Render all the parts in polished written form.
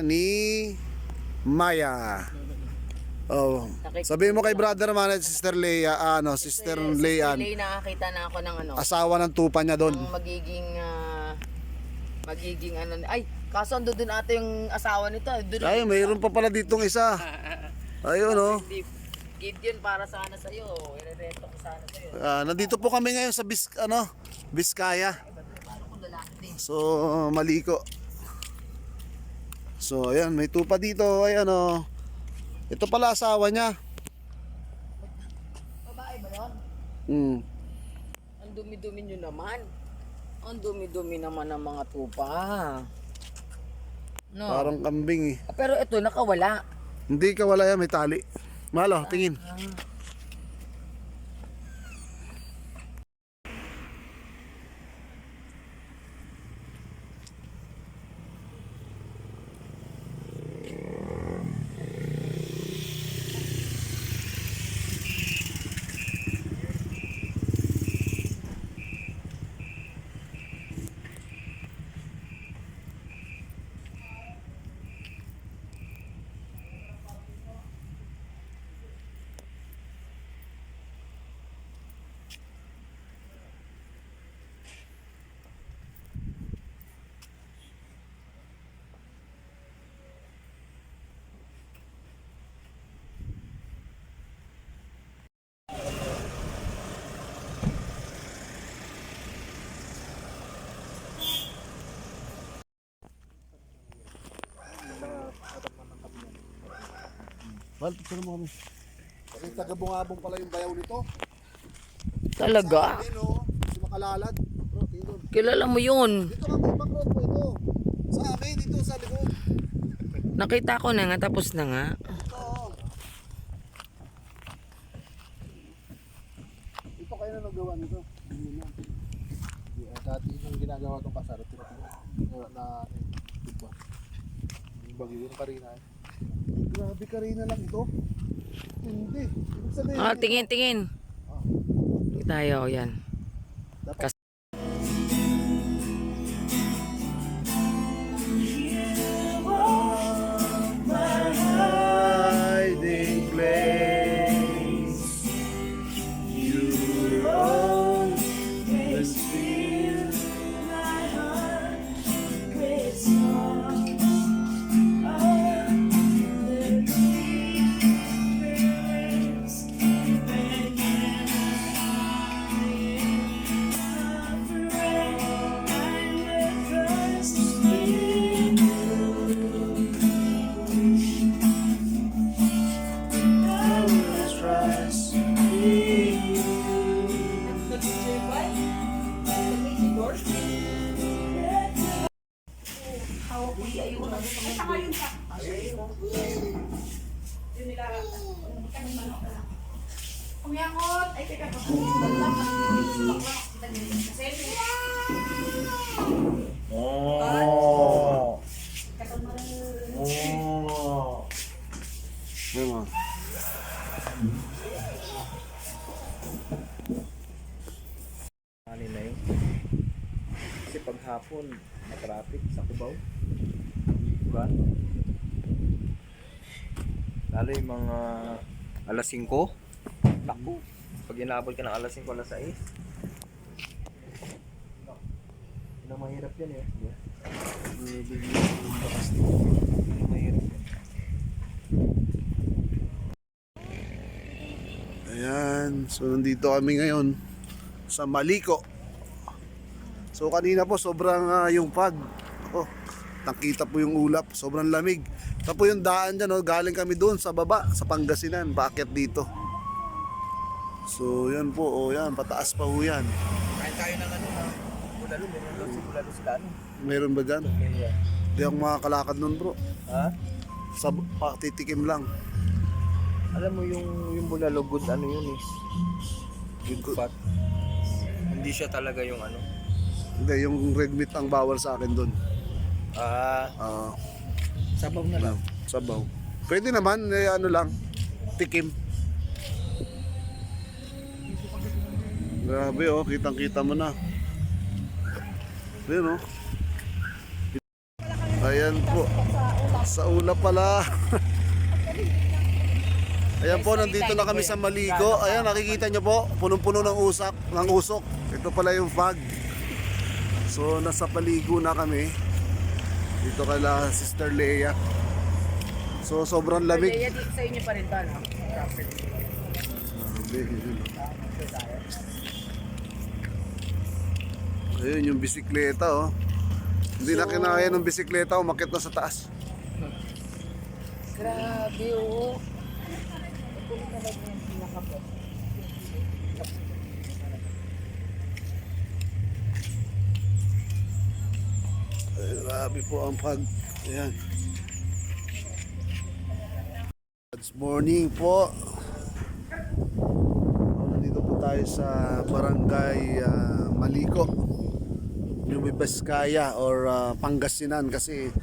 Ni Maya. Oh, sabihin mo kay brother man at Sister Leia, Sister Leian, Sister nakakita na ako ng asawa ng tupa niya doon. ng magiging ay, kaso ando doon ate yung asawa nito. Ay, mayroon pa pala ditong isa. Ayun oh. Gideon para sana sa iyo. Irereto ko sana sa iyo. Nandito po kami ngayon sa Biskaya. So, Maliko. So, ayan, may tupa dito. Ayan oh. Ito pala asawa niya. Babae ba yun? Ang dumi-dumi nyo naman. Ang dumi-dumi naman ng mga tupa. No. Parang kambing eh. Pero ito, nakawala. Hindi ka wala yan, may tali. Malo, tingin. Well, picture mo kami. Kasi taga-bungabong pala yung bayaw nito. Talaga? Sa amin, si Makalalad. Bro, tingin. Kilala mo yun. Dito kami, mag-road po ito. Sa amin, dito sa likod. Nakita ko na nga, tapos na nga. Ito. Ito kayo na nagawa nito. Dati nung ginagawa itong kasara, na tuba. Yung bagyo yung karina. Grabe karina lang ito. Hindi. Tingin. Hindi tayo, yan. Hiding place. You always feel my heart great song. Kumiyakot, ay teka pa. Oh. Diba? Kanina yun. Kasi paghapon, matraffic sa Cubao. Diba? Lalo yung mga alas 5. Naku, pag inabot ka ng alas 5, alas 6. Yun ang mahirap yan eh. Mahirap yan. Ayan, so nandito kami ngayon sa Maliko. So kanina po sobrang yung fog. Nakita po yung ulap, sobrang lamig. Ito po yung daan dyan, galing kami doon sa baba, sa Pangasinan, paakyat dito. So yan po, yan, pataas pa po yan. Kain tayo ng bulalo, bulalo sila Meron ba dyan? Hindi ako makakalakad nun bro. Ha? Titikim lang. Alam mo yung bulalo, good yun eh. Good fat. Hindi siya talaga yung Hindi, yung red meat ang bawal sa akin doon. Sabaw na lang. Sabaw. Pwede naman, lang, tikim. Grabe kitang-kita mo na. Ayun Ayan po. Sa ulap pala. Ayan po, nandito na kami sa Maligo. Ayan, nakikita nyo po, punong-puno ng usok. Ito pala yung fog. So, nasa Paligo na kami. Dito kala Sister Leia. So, sobrang lamig. Kaya sa inyo pa rin ba, no? Ayun yung bisikleta, oh. Hindi na kinakaya ng bisikleta, umakyat na sa taas. Grabe, oo. Ito na talaga yung pinakapot. Ay, grabe po ang pag... Ayan. Good morning po. Nandito po tayo sa Barangay Malico, Nueva Vizcaya or Pangasinan kasi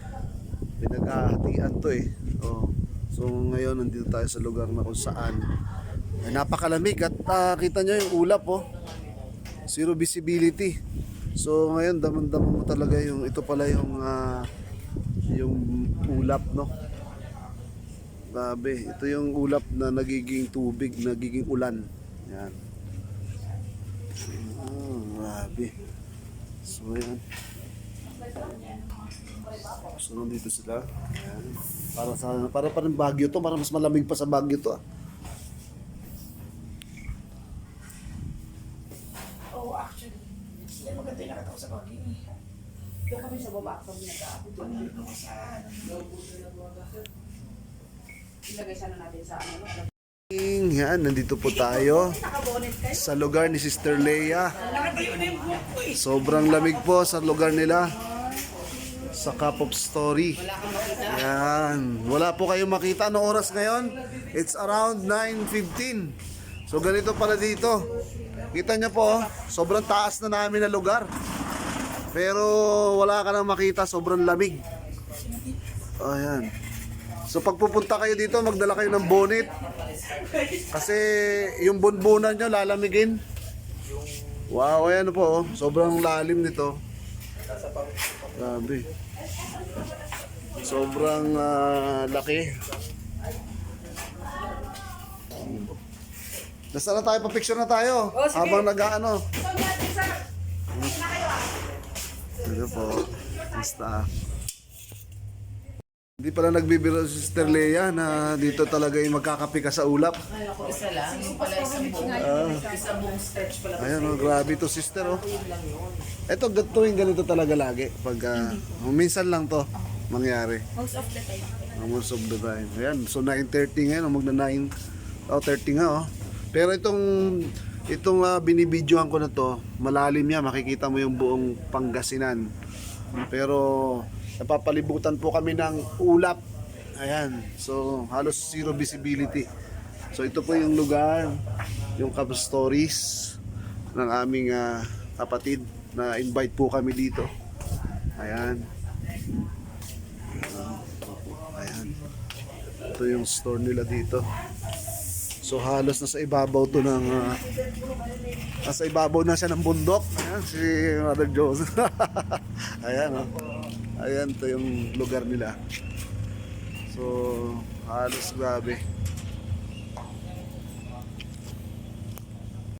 pinaghahatian to eh. Oh. So ngayon nandito tayo sa lugar na kung saan ay napakalamig at kita nyo yung ulap oh. Zero visibility. So ngayon damang-dama mo talaga yung ito pala yung ulap no. Grabe, ito yung ulap na nagiging tubig, nagiging ulan. Yan. Oh, grabe. So yan. So nandito sila. Yan. Para pa rin Baguio to, para mas malamig pa sa Baguio to. Oo, actually. Hindi maganda yung nakataw sa pagi. Doon kami sa baba. Kami nag-aabot. Doon sa ilagay sana natin sa ano. Yan, nandito po tayo sa lugar ni Sister Leia. Sobrang lamig po sa lugar nila. Sa Cup of Story. Yan. Wala po kayong makita. Anong oras ngayon? It's around 9:15. So ganito pala dito. Kita nyo po, sobrang taas na namin na lugar. Pero wala ka nang makita, sobrang lamig. Ayan. So pag pupunta kayo dito, magdala kayo ng bonnet. Kasi yung bunbunan nyo lalamigin. Wow, ayan po. Sobrang lalim nito. Grabe. Sobrang laki. Nasa na tayo? Pa-picture na tayo. Habang nag-ano. Ito po. Basta. Hindi pala nagbibiro si Sister Leia na dito talaga yung magkakape ka sa ulap. Ay, ako isa lang. Yung pala isang buong stretch pala. Ayan, oh, grabe to sister, oh. Ito, tuwing ganito talaga lagi. Pag, minsan lang to mangyari. Most of the time. Most of the time. Ayan, so 9:30 ngayon, magna 9. Oh, 30 nga, oh. Pero itong binibidyohan ko na to, malalim yan. Makikita mo yung buong Pangasinan. Pero, napapalibutan po kami ng ulap. Ayan, so halos zero visibility. So ito po yung lugar, yung Cup Stories ng aming kapatid na invite po kami dito. Ayan. Ayan. Ito yung store nila dito. So halos nasa ibabaw to ng nasa ibabaw na siya ng bundok. Ayan si Mother Joseph. Ayan oh. Ayan to yung lugar nila. So halos grabe.